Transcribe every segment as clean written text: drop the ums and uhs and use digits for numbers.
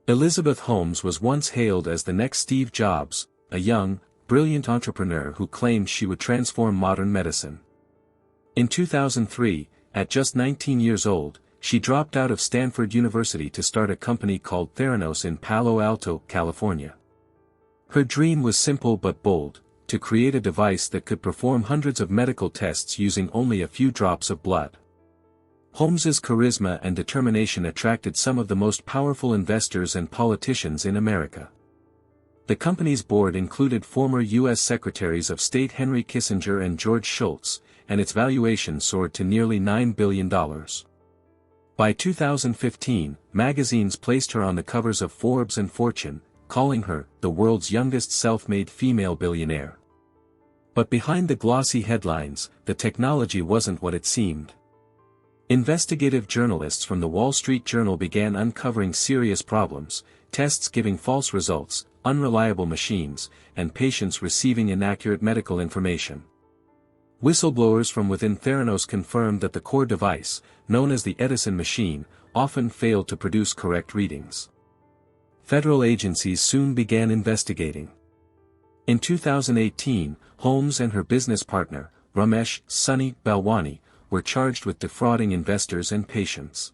Elizabeth Holmes was once hailed as the next Steve Jobs, a young, brilliant entrepreneur who claimed she would transform modern medicine. In 2003, at just 19 years old, she dropped out of Stanford University to start a company called Theranos in Palo Alto, California. Her dream was simple but bold: to create a device that could perform hundreds of medical tests using only a few drops of blood. Holmes's charisma and determination attracted some of the most powerful investors and politicians in America. The company's board included former U.S. Secretaries of State Henry Kissinger and George Shultz, and its valuation soared to nearly $9 billion. By 2015, magazines placed her on the covers of Forbes and Fortune, calling her the world's youngest self-made female billionaire. But behind the glossy headlines, the technology wasn't what it seemed. Investigative journalists from the Wall Street Journal began uncovering serious problems: tests giving false results, unreliable machines, and patients receiving inaccurate medical information. Whistleblowers from within Theranos confirmed that the core device, known as the Edison machine, often failed to produce correct readings. Federal agencies soon began investigating. In 2018, Holmes and her business partner, Ramesh "Sunny" Balwani, were charged with defrauding investors and patients.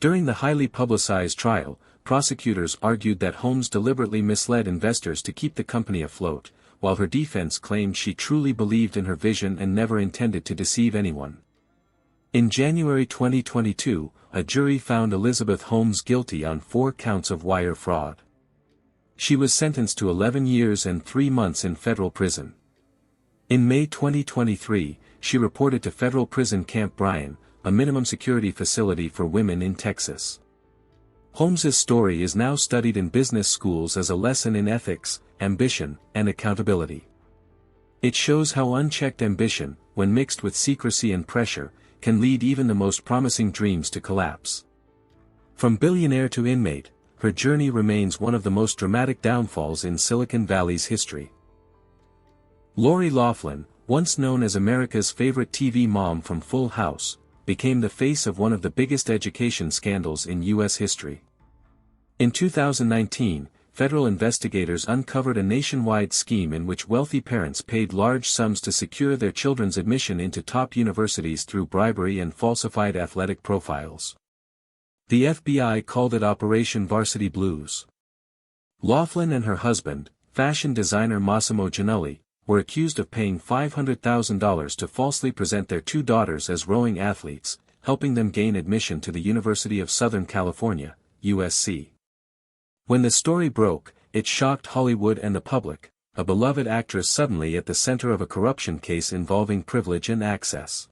During the highly publicized trial, prosecutors argued that Holmes deliberately misled investors to keep the company afloat, while her defense claimed she truly believed in her vision and never intended to deceive anyone. In January 2022, a jury found Elizabeth Holmes guilty on 4 counts of wire fraud. She was sentenced to 11 years and 3 months in federal prison. In May 2023, she reported to federal prison Camp Bryan, a minimum security facility for women in Texas. Holmes's story is now studied in business schools as a lesson in ethics, ambition, and accountability. It shows how unchecked ambition, when mixed with secrecy and pressure, can lead even the most promising dreams to collapse. From billionaire to inmate, her journey remains one of the most dramatic downfalls in Silicon Valley's history. Lori Loughlin, once known as America's favorite TV mom from Full House, became the face of one of the biggest education scandals in U.S. history. In 2019, federal investigators uncovered a nationwide scheme in which wealthy parents paid large sums to secure their children's admission into top universities through bribery and falsified athletic profiles. The FBI called it Operation Varsity Blues. Loughlin and her husband, fashion designer Massimo Giannulli, were accused of paying $500,000 to falsely present their 2 daughters as rowing athletes, helping them gain admission to the University of Southern California, USC. When the story broke, it shocked Hollywood and the public, a beloved actress suddenly at the center of a corruption case involving privilege and access.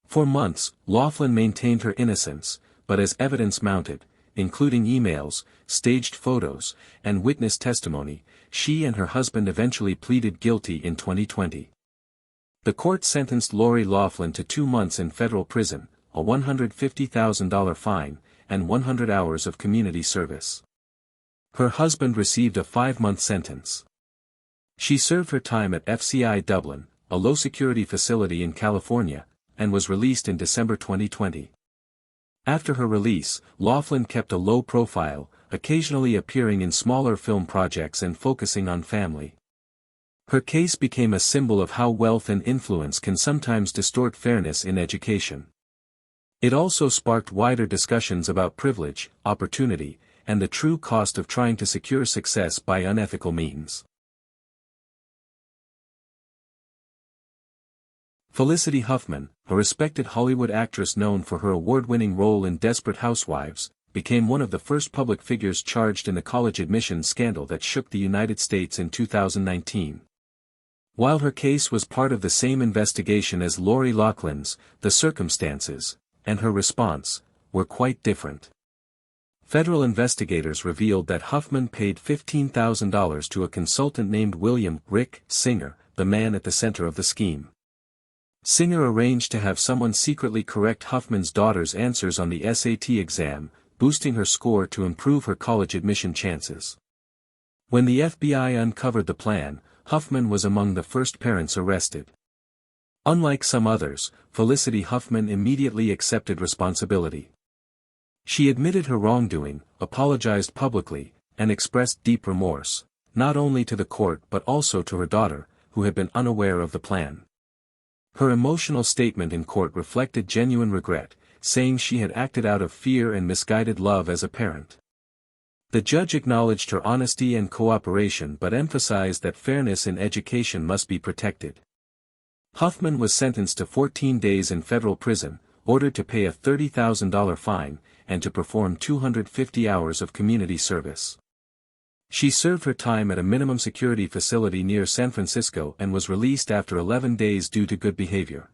For months, Loughlin maintained her innocence, but as evidence mounted, including emails, staged photos, and witness testimony, she and her husband eventually pleaded guilty in 2020. The court sentenced Lori Loughlin to 2 months in federal prison, a $150,000 fine, and 100 hours of community service. Her husband received a 5-month sentence. She served her time at FCI Dublin, a low-security facility in California, and was released in December 2020. After her release, Loughlin kept a low profile, occasionally appearing in smaller film projects and focusing on family. Her case became a symbol of how wealth and influence can sometimes distort fairness in education. It also sparked wider discussions about privilege, opportunity, and the true cost of trying to secure success by unethical means. Felicity Huffman, a respected Hollywood actress known for her award-winning role in Desperate Housewives, became one of the first public figures charged in the college admissions scandal that shook the United States in 2019. While her case was part of the same investigation as Lori Loughlin's, the circumstances, and her response, were quite different. Federal investigators revealed that Huffman paid $15,000 to a consultant named William "Rick" Singer, the man at the center of the scheme. Singer arranged to have someone secretly correct Huffman's daughter's answers on the SAT exam, boosting her score to improve her college admission chances. When the FBI uncovered the plan, Huffman was among the first parents arrested. Unlike some others, Felicity Huffman immediately accepted responsibility. She admitted her wrongdoing, apologized publicly, and expressed deep remorse, not only to the court but also to her daughter, who had been unaware of the plan. Her emotional statement in court reflected genuine regret, saying she had acted out of fear and misguided love as a parent. The judge acknowledged her honesty and cooperation but emphasized that fairness in education must be protected. Huffman was sentenced to 14 days in federal prison, ordered to pay a $30,000 fine, and to perform 250 hours of community service. She served her time at a minimum security facility near San Francisco and was released after 11 days due to good behavior.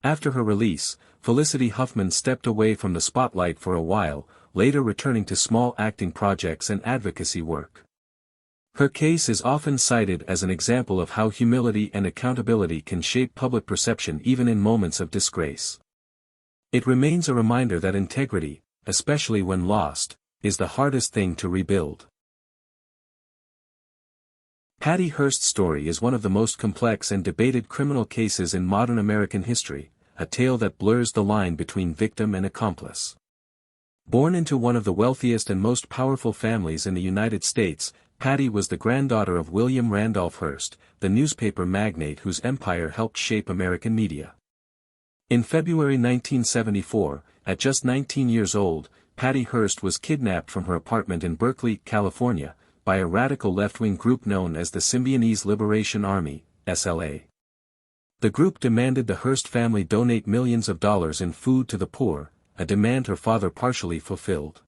After her release, Felicity Huffman stepped away from the spotlight for a while, later returning to small acting projects and advocacy work. Her case is often cited as an example of how humility and accountability can shape public perception even in moments of disgrace. It remains a reminder that integrity, especially when lost, is the hardest thing to rebuild. Patty Hearst's story is one of the most complex and debated criminal cases in modern American history, a tale that blurs the line between victim and accomplice. Born into one of the wealthiest and most powerful families in the United States, Patty was the granddaughter of William Randolph Hearst, the newspaper magnate whose empire helped shape American media. In February 1974, at just 19 years old, Patty Hearst was kidnapped from her apartment in Berkeley, California, by a radical left-wing group known as the Symbionese Liberation Army, SLA. The group demanded the Hearst family donate millions of dollars in food to the poor, a demand her father partially fulfilled.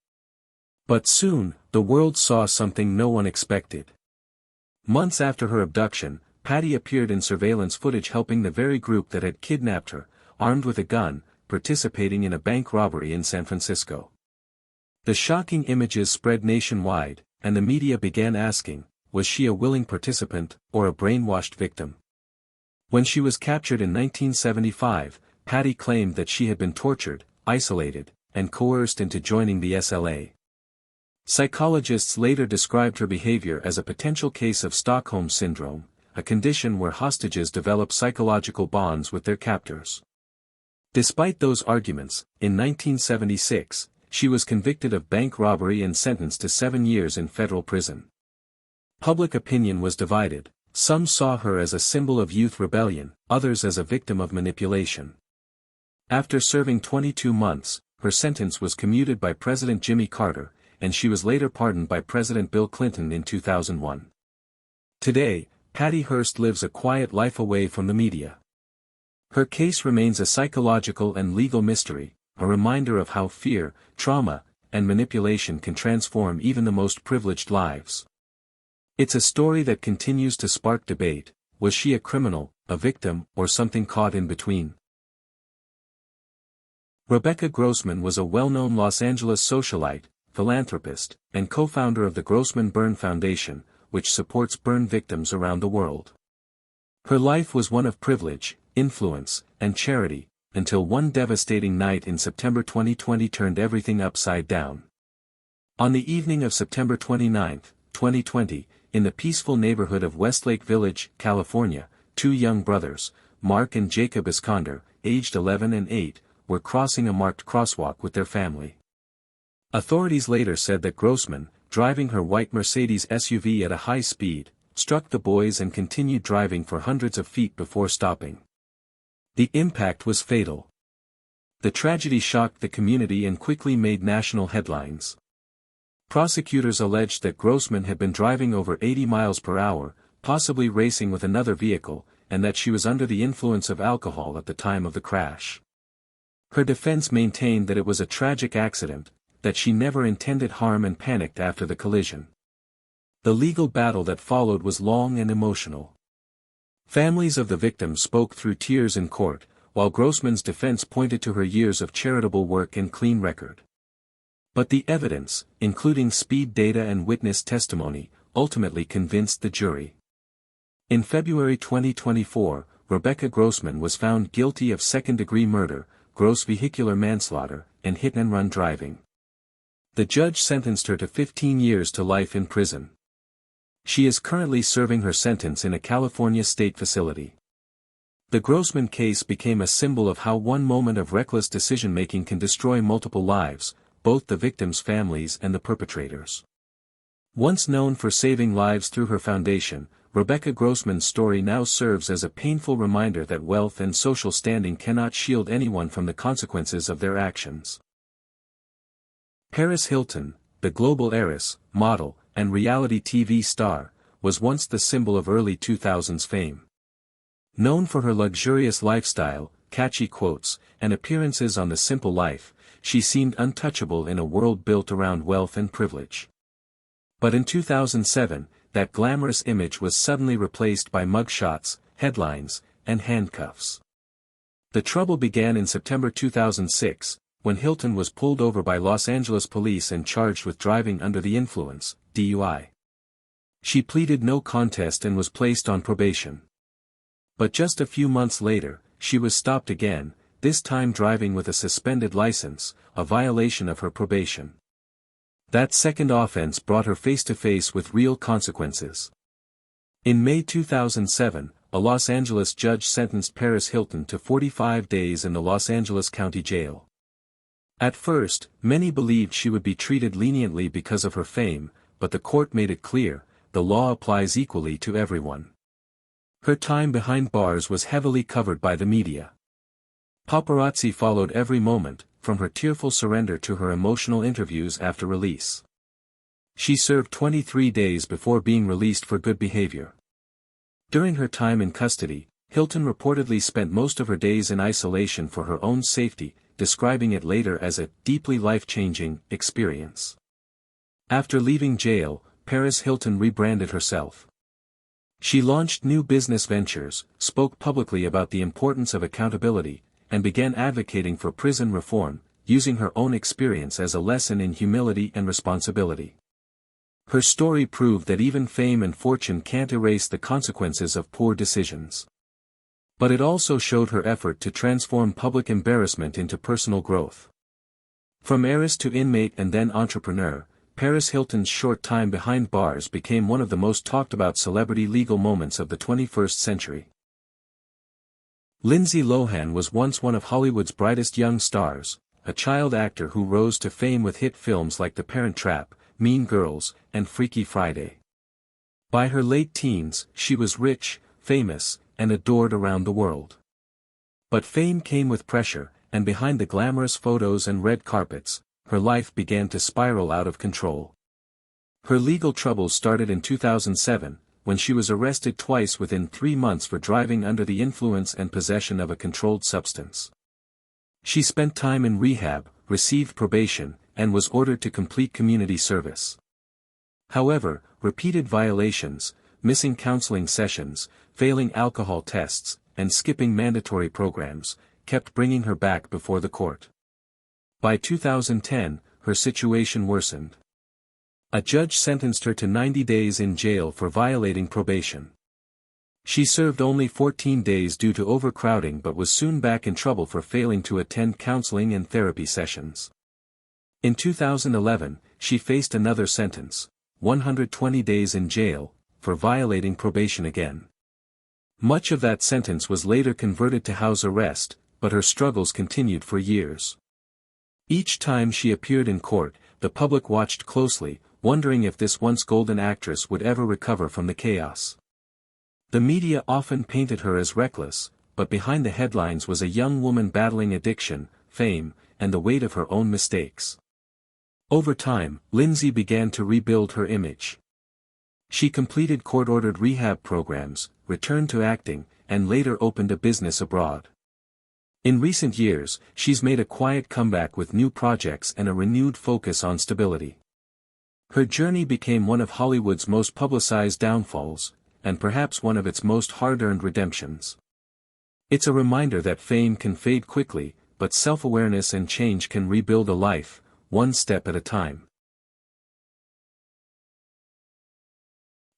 But soon, the world saw something no one expected. Months after her abduction, Patty appeared in surveillance footage helping the very group that had kidnapped her, armed with a gun, participating in a bank robbery in San Francisco. The shocking images spread nationwide, and the media began asking, was she a willing participant, or a brainwashed victim? When she was captured in 1975, Patty claimed that she had been tortured, isolated, and coerced into joining the SLA. Psychologists later described her behavior as a potential case of Stockholm Syndrome, a condition where hostages develop psychological bonds with their captors. Despite those arguments, in 1976, she was convicted of bank robbery and sentenced to 7 years in federal prison. Public opinion was divided. Some saw her as a symbol of youth rebellion, others as a victim of manipulation. After serving 22 months, her sentence was commuted by President Jimmy Carter, and she was later pardoned by President Bill Clinton in 2001. Today, Patty Hearst lives a quiet life away from the media. Her case remains a psychological and legal mystery, a reminder of how fear, trauma, and manipulation can transform even the most privileged lives. It's a story that continues to spark debate. Was she a criminal, a victim, or something caught in between? Rebecca Grossman was a well-known Los Angeles socialite, philanthropist, and co-founder of the Grossman Burn Foundation, which supports burn victims around the world. Her life was one of privilege, influence, and charity, until one devastating night in September 2020 turned everything upside down. On the evening of September 29, 2020, in the peaceful neighborhood of Westlake Village, California, two young brothers, Mark and Jacob Iskander, aged 11 and 8, were crossing a marked crosswalk with their family. Authorities later said that Grossman, driving her white Mercedes SUV at a high speed, struck the boys and continued driving for hundreds of feet before stopping. The impact was fatal. The tragedy shocked the community and quickly made national headlines. Prosecutors alleged that Grossman had been driving over 80 miles per hour, possibly racing with another vehicle, and that she was under the influence of alcohol at the time of the crash. Her defense maintained that it was a tragic accident, that she never intended harm and panicked after the collision. The legal battle that followed was long and emotional. Families of the victims spoke through tears in court, while Grossman's defense pointed to her years of charitable work and clean record. But the evidence, including speed data and witness testimony, ultimately convinced the jury. In February 2024, Rebecca Grossman was found guilty of second-degree murder, gross vehicular manslaughter, and hit-and-run driving. The judge sentenced her to 15 years to life in prison. She is currently serving her sentence in a California state facility. The Grossman case became a symbol of how one moment of reckless decision-making can destroy multiple lives, both the victims' families and the perpetrators. Once known for saving lives through her foundation, Rebecca Grossman's story now serves as a painful reminder that wealth and social standing cannot shield anyone from the consequences of their actions. Paris Hilton, the global heiress, model, and reality TV star, was once the symbol of early 2000s fame. Known for her luxurious lifestyle, catchy quotes, and appearances on The Simple Life, she seemed untouchable in a world built around wealth and privilege. But in 2007, that glamorous image was suddenly replaced by mugshots, headlines, and handcuffs. The trouble began in September 2006, when Hilton was pulled over by Los Angeles police and charged with driving under the influence, DUI. She pleaded no contest and was placed on probation. But just a few months later, she was stopped again, this time driving with a suspended license, a violation of her probation. That second offense brought her face to face with real consequences. In May 2007, a Los Angeles judge sentenced Paris Hilton to 45 days in the Los Angeles County Jail. At first, many believed she would be treated leniently because of her fame, but the court made it clear, the law applies equally to everyone. Her time behind bars was heavily covered by the media. Paparazzi followed every moment, from her tearful surrender to her emotional interviews after release. She served 23 days before being released for good behavior. During her time in custody, Hilton reportedly spent most of her days in isolation for her own safety, describing it later as a deeply life-changing experience. After leaving jail, Paris Hilton rebranded herself. She launched new business ventures, spoke publicly about the importance of accountability, and began advocating for prison reform, using her own experience as a lesson in humility and responsibility. Her story proved that even fame and fortune can't erase the consequences of poor decisions. But it also showed her effort to transform public embarrassment into personal growth. From heiress to inmate and then entrepreneur, Paris Hilton's short time behind bars became one of the most talked about celebrity legal moments of the 21st century. Lindsay Lohan was once one of Hollywood's brightest young stars, a child actor who rose to fame with hit films like The Parent Trap, Mean Girls, and Freaky Friday. By her late teens, she was rich, famous, and adored around the world. But fame came with pressure, and behind the glamorous photos and red carpets, her life began to spiral out of control. Her legal troubles started in 2007, when she was arrested twice within 3 months for driving under the influence and possession of a controlled substance. She spent time in rehab, received probation, and was ordered to complete community service. However, repeated violations, missing counseling sessions, failing alcohol tests, and skipping mandatory programs, kept bringing her back before the court. By 2010, her situation worsened. A judge sentenced her to 90 days in jail for violating probation. She served only 14 days due to overcrowding but was soon back in trouble for failing to attend counseling and therapy sessions. In 2011, she faced another sentence, 120 days in jail, for violating probation again. Much of that sentence was later converted to house arrest, but her struggles continued for years. Each time she appeared in court, the public watched closely, wondering if this once golden actress would ever recover from the chaos. The media often painted her as reckless, but behind the headlines was a young woman battling addiction, fame, and the weight of her own mistakes. Over time, Lindsay began to rebuild her image. She completed court-ordered rehab programs, returned to acting, and later opened a business abroad. In recent years, she's made a quiet comeback with new projects and a renewed focus on stability. Her journey became one of Hollywood's most publicized downfalls, and perhaps one of its most hard-earned redemptions. It's a reminder that fame can fade quickly, but self-awareness and change can rebuild a life, one step at a time.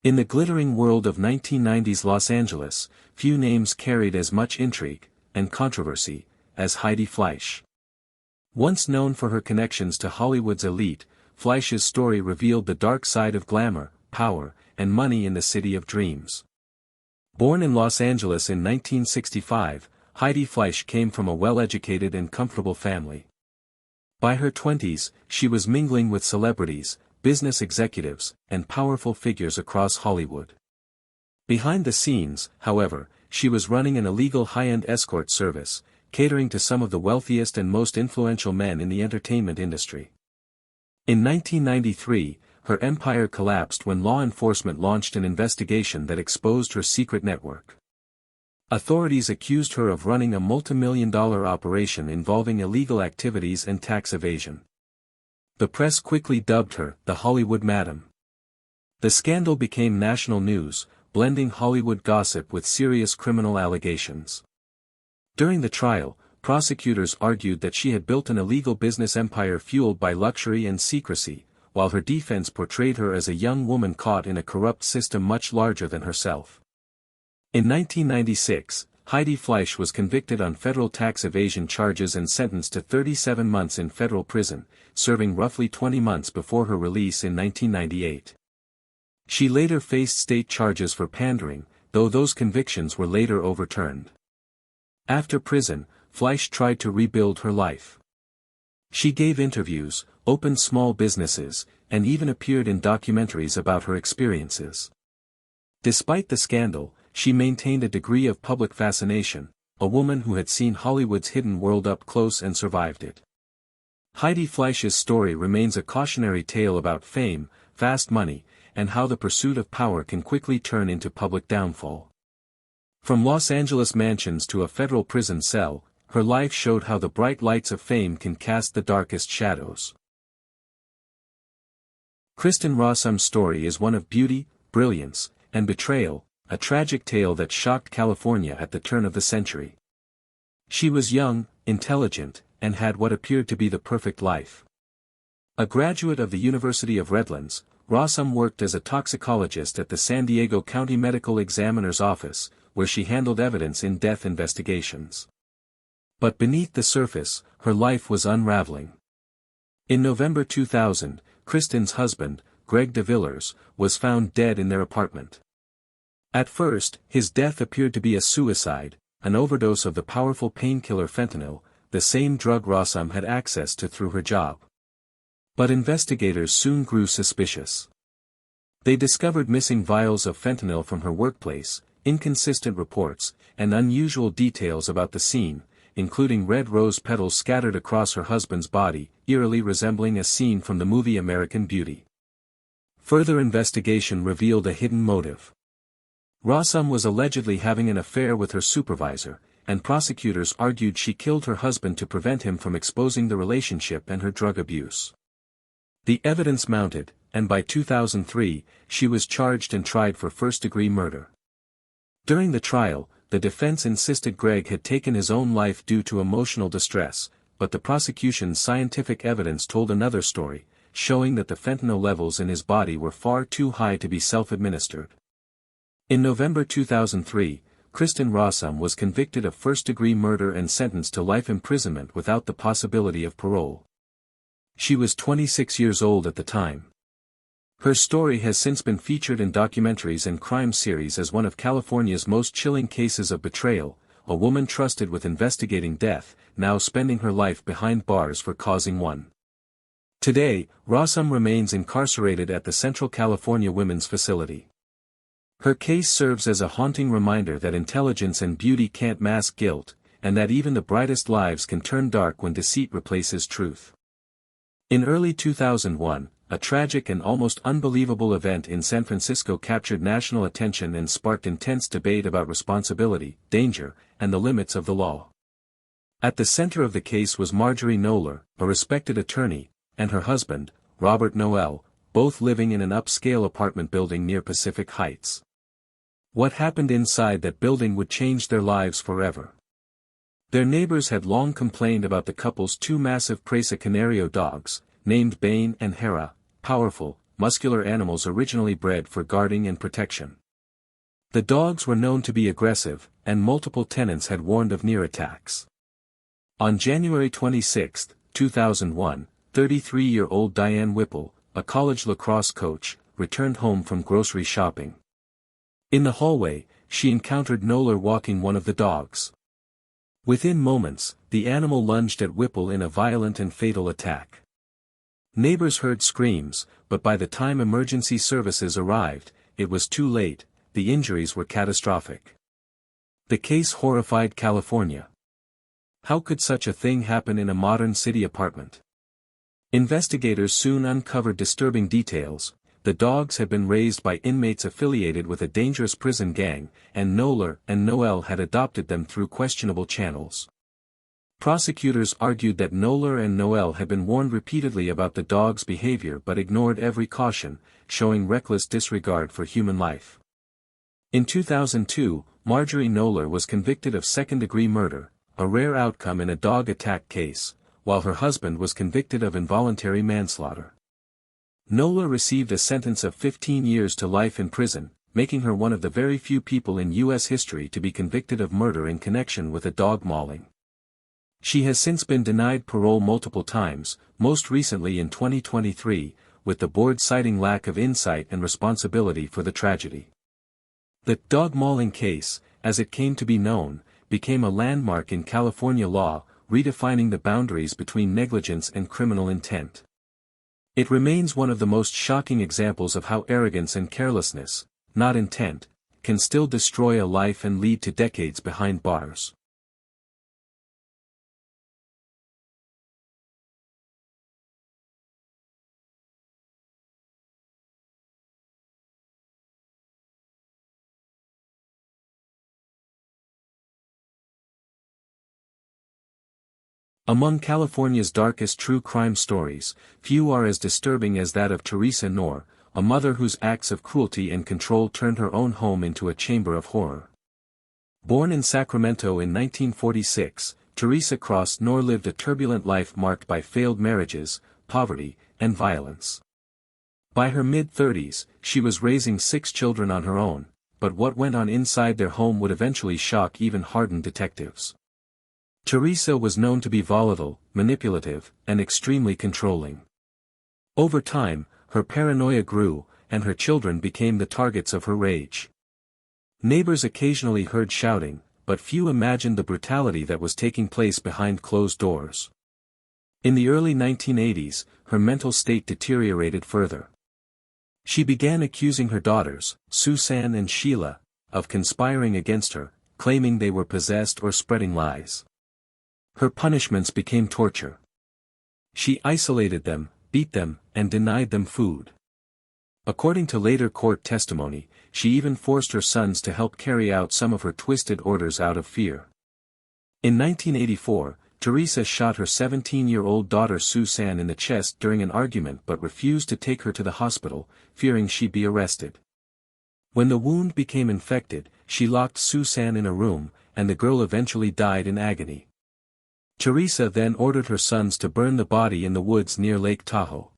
In the glittering world of 1990s Los Angeles, few names carried as much intrigue and controversy as Heidi Fleiss. Once known for her connections to Hollywood's elite, Fleisch's story revealed the dark side of glamour, power, and money in the city of dreams. Born in Los Angeles in 1965, Heidi Fleiss came from a well-educated and comfortable family. By her 20s, she was mingling with celebrities, business executives, and powerful figures across Hollywood. Behind the scenes, however, she was running an illegal high-end escort service, catering to some of the wealthiest and most influential men in the entertainment industry. In 1993, her empire collapsed when law enforcement launched an investigation that exposed her secret network. Authorities accused her of running a multi-million-dollar operation involving illegal activities and tax evasion. The press quickly dubbed her the Hollywood Madam. The scandal became national news, blending Hollywood gossip with serious criminal allegations. During the trial, prosecutors argued that she had built an illegal business empire fueled by luxury and secrecy, while her defense portrayed her as a young woman caught in a corrupt system much larger than herself. In 1996, Heidi Fleiss was convicted on federal tax evasion charges and sentenced to 37 months in federal prison, serving roughly 20 months before her release in 1998. She later faced state charges for pandering, though those convictions were later overturned. After prison, Fleiss tried to rebuild her life. She gave interviews, opened small businesses, and even appeared in documentaries about her experiences. Despite the scandal, she maintained a degree of public fascination, a woman who had seen Hollywood's hidden world up close and survived it. Heidi Fleiss's story remains a cautionary tale about fame, fast money, and how the pursuit of power can quickly turn into public downfall. From Los Angeles mansions to a federal prison cell, her life showed how the bright lights of fame can cast the darkest shadows. Kristen Rossum's story is one of beauty, brilliance, and betrayal, a tragic tale that shocked California at the turn of the century. She was young, intelligent, and had what appeared to be the perfect life. A graduate of the University of Redlands, Rossum worked as a toxicologist at the San Diego County Medical Examiner's Office, where she handled evidence in death investigations. But beneath the surface, her life was unraveling. In November 2000, Kristen's husband, Greg DeVillers, was found dead in their apartment. At first, his death appeared to be a suicide, an overdose of the powerful painkiller fentanyl, the same drug Rossum had access to through her job. But investigators soon grew suspicious. They discovered missing vials of fentanyl from her workplace, inconsistent reports, and unusual details about the scene, including red rose petals scattered across her husband's body, eerily resembling a scene from the movie American Beauty. Further investigation revealed a hidden motive. Rossum was allegedly having an affair with her supervisor, and prosecutors argued she killed her husband to prevent him from exposing the relationship and her drug abuse. The evidence mounted, and by 2003, she was charged and tried for first-degree murder. During the trial, the defense insisted Greg had taken his own life due to emotional distress, but the prosecution's scientific evidence told another story, showing that the fentanyl levels in his body were far too high to be self-administered. In November 2003, Kristen Rossum was convicted of first-degree murder and sentenced to life imprisonment without the possibility of parole. She was 26 years old at the time. Her story has since been featured in documentaries and crime series as one of California's most chilling cases of betrayal, a woman trusted with investigating death, now spending her life behind bars for causing one. Today, Rossum remains incarcerated at the Central California Women's Facility. Her case serves as a haunting reminder that intelligence and beauty can't mask guilt, and that even the brightest lives can turn dark when deceit replaces truth. In early 2001, a tragic and almost unbelievable event in San Francisco captured national attention and sparked intense debate about responsibility, danger, and the limits of the law. At the center of the case was Marjorie Knoller, a respected attorney, and her husband, Robert Noel, both living in an upscale apartment building near Pacific Heights. What happened inside that building would change their lives forever. Their neighbors had long complained about the couple's two massive Presa Canario dogs, named Bane and Hera, powerful, muscular animals originally bred for guarding and protection. The dogs were known to be aggressive, and multiple tenants had warned of near attacks. On January 26, 2001, 33-year-old Diane Whipple, a college lacrosse coach, returned home from grocery shopping. In the hallway, she encountered Knoller walking one of the dogs. Within moments, the animal lunged at Whipple in a violent and fatal attack. Neighbors heard screams, but by the time emergency services arrived, it was too late. The injuries were catastrophic. The case horrified California. How could such a thing happen in a modern city apartment? Investigators soon uncovered disturbing details. The dogs had been raised by inmates affiliated with a dangerous prison gang, and Knoller and Noel had adopted them through questionable channels. Prosecutors argued that Knoller and Noel had been warned repeatedly about the dog's behavior but ignored every caution, showing reckless disregard for human life. In 2002, Marjorie Knoller was convicted of second-degree murder, a rare outcome in a dog attack case, while her husband was convicted of involuntary manslaughter. Knoller received a sentence of 15 years to life in prison, making her one of the very few people in U.S. history to be convicted of murder in connection with a dog mauling. She has since been denied parole multiple times, most recently in 2023, with the board citing lack of insight and responsibility for the tragedy. The dog mauling case, as it came to be known, became a landmark in California law, redefining the boundaries between negligence and criminal intent. It remains one of the most shocking examples of how arrogance and carelessness, not intent, can still destroy a life and lead to decades behind bars. Among California's darkest true crime stories, few are as disturbing as that of Theresa Knorr, a mother whose acts of cruelty and control turned her own home into a chamber of horror. Born in Sacramento in 1946, Theresa Knorr lived a turbulent life marked by failed marriages, poverty, and violence. By her mid-30s, she was raising 6 children on her own, but what went on inside their home would eventually shock even hardened detectives. Theresa was known to be volatile, manipulative, and extremely controlling. Over time, her paranoia grew, and her children became the targets of her rage. Neighbors occasionally heard shouting, but few imagined the brutality that was taking place behind closed doors. In the early 1980s, her mental state deteriorated further. She began accusing her daughters, Suzanne and Sheila, of conspiring against her, claiming they were possessed or spreading lies. Her punishments became torture. She isolated them, beat them, and denied them food. According to later court testimony, she even forced her sons to help carry out some of her twisted orders out of fear. In 1984, Theresa shot her 17-year-old daughter Suzanne in the chest during an argument but refused to take her to the hospital, fearing she'd be arrested. When the wound became infected, she locked Suzanne in a room, and the girl eventually died in agony. Theresa then ordered her sons to burn the body in the woods near Lake Tahoe.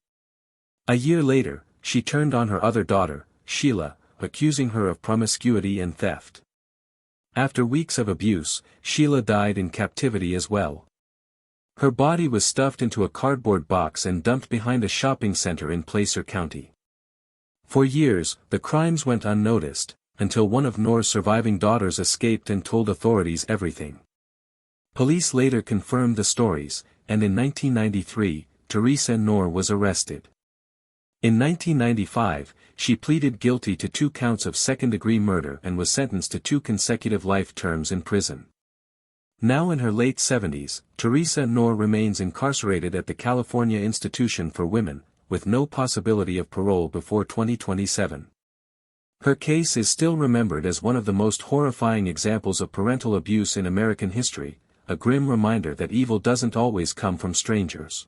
A year later, she turned on her other daughter, Sheila, accusing her of promiscuity and theft. After weeks of abuse, Sheila died in captivity as well. Her body was stuffed into a cardboard box and dumped behind a shopping center in Placer County. For years, the crimes went unnoticed, until one of Knorr's surviving daughters escaped and told authorities everything. Police later confirmed the stories, and in 1993, Theresa Knorr was arrested. In 1995, she pleaded guilty to 2 counts of second-degree murder and was sentenced to 2 consecutive life terms in prison. Now in her late 70s, Theresa Knorr remains incarcerated at the California Institution for Women, with no possibility of parole before 2027. Her case is still remembered as one of the most horrifying examples of parental abuse in American history, a grim reminder that evil doesn't always come from strangers.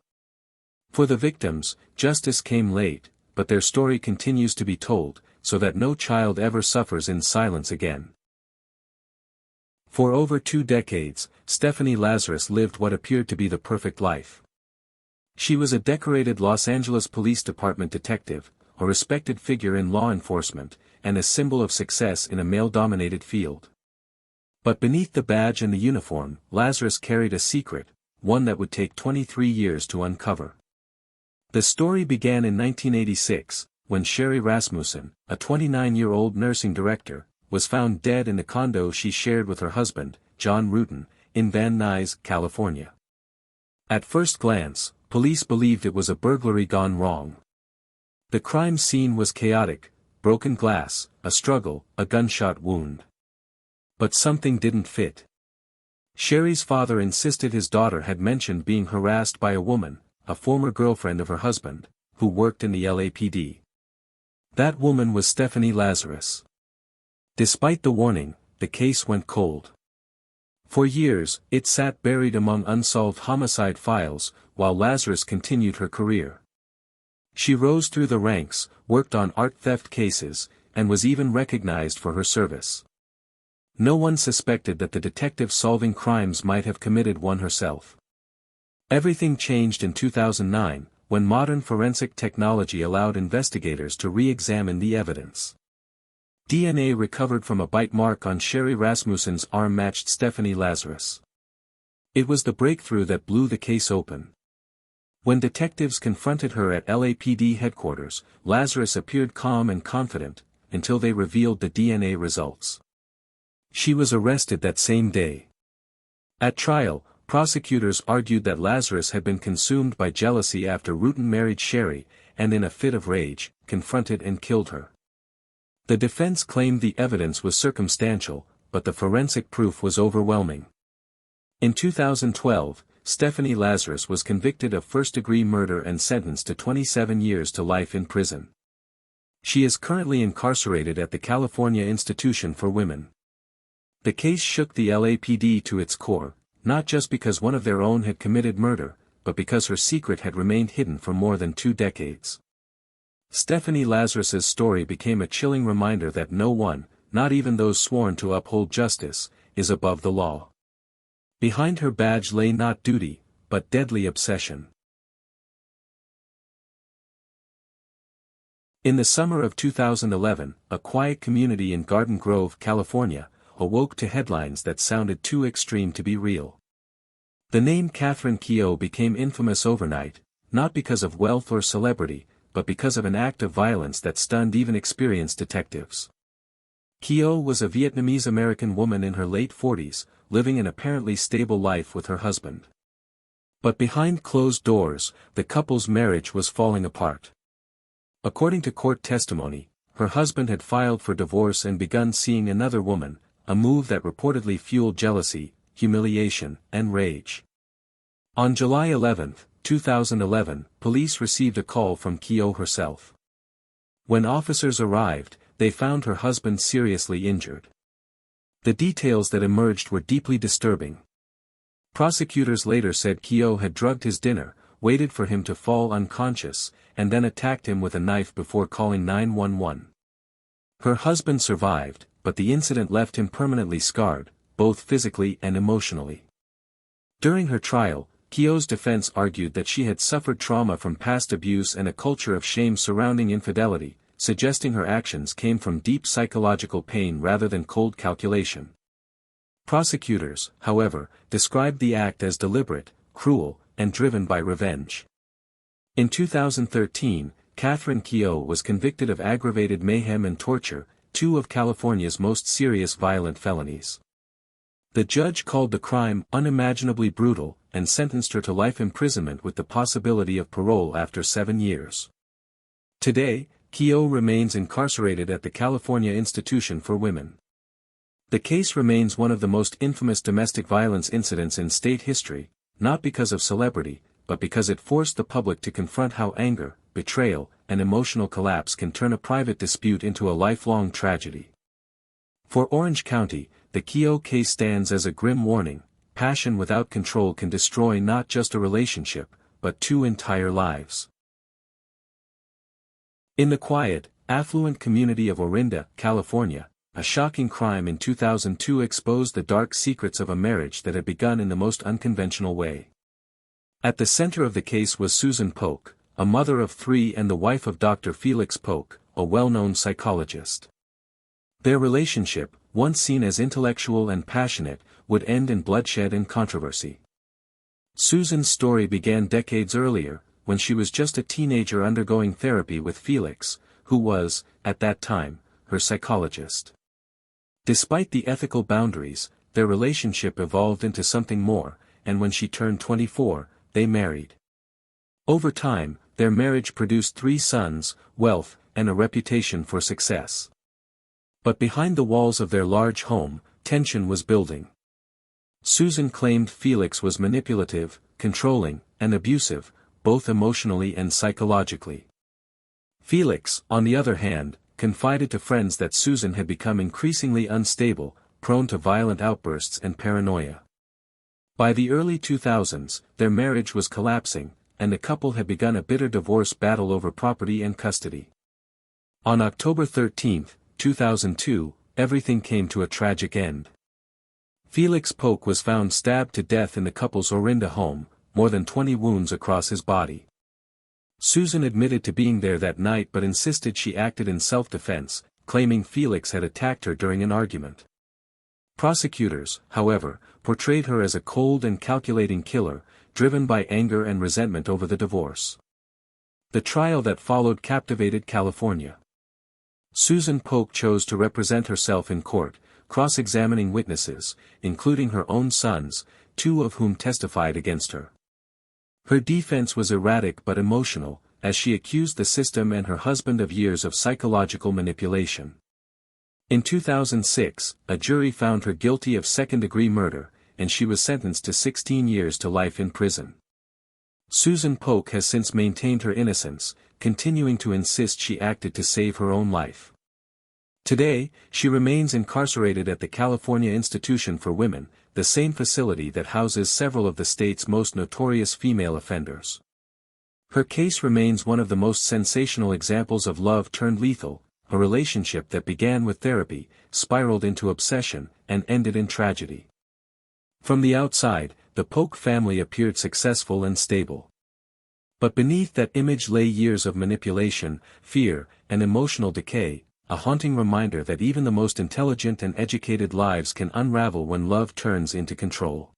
For the victims, justice came late, but their story continues to be told, so that no child ever suffers in silence again. For over 2 decades, Stephanie Lazarus lived what appeared to be the perfect life. She was a decorated Los Angeles Police Department detective, a respected figure in law enforcement, and a symbol of success in a male-dominated field. But beneath the badge and the uniform, Lazarus carried a secret, one that would take 23 years to uncover. The story began in 1986, when Sherry Rasmussen, a 29-year-old nursing director, was found dead in the condo she shared with her husband, John Rutan, in Van Nuys, California. At first glance, police believed it was a burglary gone wrong. The crime scene was chaotic: broken glass, a struggle, a gunshot wound. But something didn't fit. Sherry's father insisted his daughter had mentioned being harassed by a woman, a former girlfriend of her husband, who worked in the LAPD. That woman was Stephanie Lazarus. Despite the warning, the case went cold. For years, it sat buried among unsolved homicide files, while Lazarus continued her career. She rose through the ranks, worked on art theft cases, and was even recognized for her service. No one suspected that the detective solving crimes might have committed one herself. Everything changed in 2009, when modern forensic technology allowed investigators to re-examine the evidence. DNA recovered from a bite mark on Sherry Rasmussen's arm matched Stephanie Lazarus. It was the breakthrough that blew the case open. When detectives confronted her at LAPD headquarters, Lazarus appeared calm and confident, until they revealed the DNA results. She was arrested that same day. At trial, prosecutors argued that Lazarus had been consumed by jealousy after Rutan married Sherry, and in a fit of rage, confronted and killed her. The defense claimed the evidence was circumstantial, but the forensic proof was overwhelming. In 2012, Stephanie Lazarus was convicted of first-degree murder and sentenced to 27 years to life in prison. She is currently incarcerated at the California Institution for Women. The case shook the LAPD to its core, not just because one of their own had committed murder, but because her secret had remained hidden for more than 2 decades. Stephanie Lazarus's story became a chilling reminder that no one, not even those sworn to uphold justice, is above the law. Behind her badge lay not duty, but deadly obsession. In the summer of 2011, a quiet community in Garden Grove, California, awoke to headlines that sounded too extreme to be real. The name Catherine Kieu became infamous overnight, not because of wealth or celebrity, but because of an act of violence that stunned even experienced detectives. Kieu was a Vietnamese-American woman in her late 40s, living an apparently stable life with her husband. But behind closed doors, the couple's marriage was falling apart. According to court testimony, her husband had filed for divorce and begun seeing another woman, a move that reportedly fueled jealousy, humiliation, and rage. On July 11, 2011, police received a call from Kieu herself. When officers arrived, they found her husband seriously injured. The details that emerged were deeply disturbing. Prosecutors later said Kieu had drugged his dinner, waited for him to fall unconscious, and then attacked him with a knife before calling 911. Her husband survived, but the incident left him permanently scarred, both physically and emotionally. During her trial, Kieu's defense argued that she had suffered trauma from past abuse and a culture of shame surrounding infidelity, suggesting her actions came from deep psychological pain rather than cold calculation. Prosecutors, however, described the act as deliberate, cruel, and driven by revenge. In 2013, Catherine Kieu was convicted of aggravated mayhem and torture, 2 of California's most serious violent felonies. The judge called the crime unimaginably brutal, and sentenced her to life imprisonment with the possibility of parole after 7 years. Today, Kieu remains incarcerated at the California Institution for Women. The case remains one of the most infamous domestic violence incidents in state history, not because of celebrity, but because it forced the public to confront how anger, betrayal, and emotional collapse can turn a private dispute into a lifelong tragedy. For Orange County, the Kieu case stands as a grim warning: passion without control can destroy not just a relationship, but 2 entire lives. In the quiet, affluent community of Orinda, California, a shocking crime in 2002 exposed the dark secrets of a marriage that had begun in the most unconventional way. At the center of the case was Susan Polk, a mother of 3 and the wife of Dr. Felix Polk, a well-known psychologist. Their relationship, once seen as intellectual and passionate, would end in bloodshed and controversy. Susan's story began decades earlier, when she was just a teenager undergoing therapy with Felix, who was, at that time, her psychologist. Despite the ethical boundaries, their relationship evolved into something more, and when she turned 24, they married. Over time, their marriage produced 3 sons, wealth, and a reputation for success. But behind the walls of their large home, tension was building. Susan claimed Felix was manipulative, controlling, and abusive, both emotionally and psychologically. Felix, on the other hand, confided to friends that Susan had become increasingly unstable, prone to violent outbursts and paranoia. By the early 2000s, their marriage was collapsing, and the couple had begun a bitter divorce battle over property and custody. On October 13, 2002, everything came to a tragic end. Felix Polk was found stabbed to death in the couple's Orinda home, more than 20 wounds across his body. Susan admitted to being there that night but insisted she acted in self-defense, claiming Felix had attacked her during an argument. Prosecutors, however, portrayed her as a cold and calculating killer, driven by anger and resentment over the divorce. The trial that followed captivated California. Susan Polk chose to represent herself in court, cross-examining witnesses, including her own sons, 2 of whom testified against her. Her defense was erratic but emotional, as she accused the system and her husband of years of psychological manipulation. In 2006, a jury found her guilty of second-degree murder, and she was sentenced to 16 years to life in prison. Susan Polk has since maintained her innocence, continuing to insist she acted to save her own life. Today, she remains incarcerated at the California Institution for Women, the same facility that houses several of the state's most notorious female offenders. Her case remains one of the most sensational examples of love turned lethal, a relationship that began with therapy, spiraled into obsession, and ended in tragedy. From the outside, the Polk family appeared successful and stable. But beneath that image lay years of manipulation, fear, and emotional decay, a haunting reminder that even the most intelligent and educated lives can unravel when love turns into control.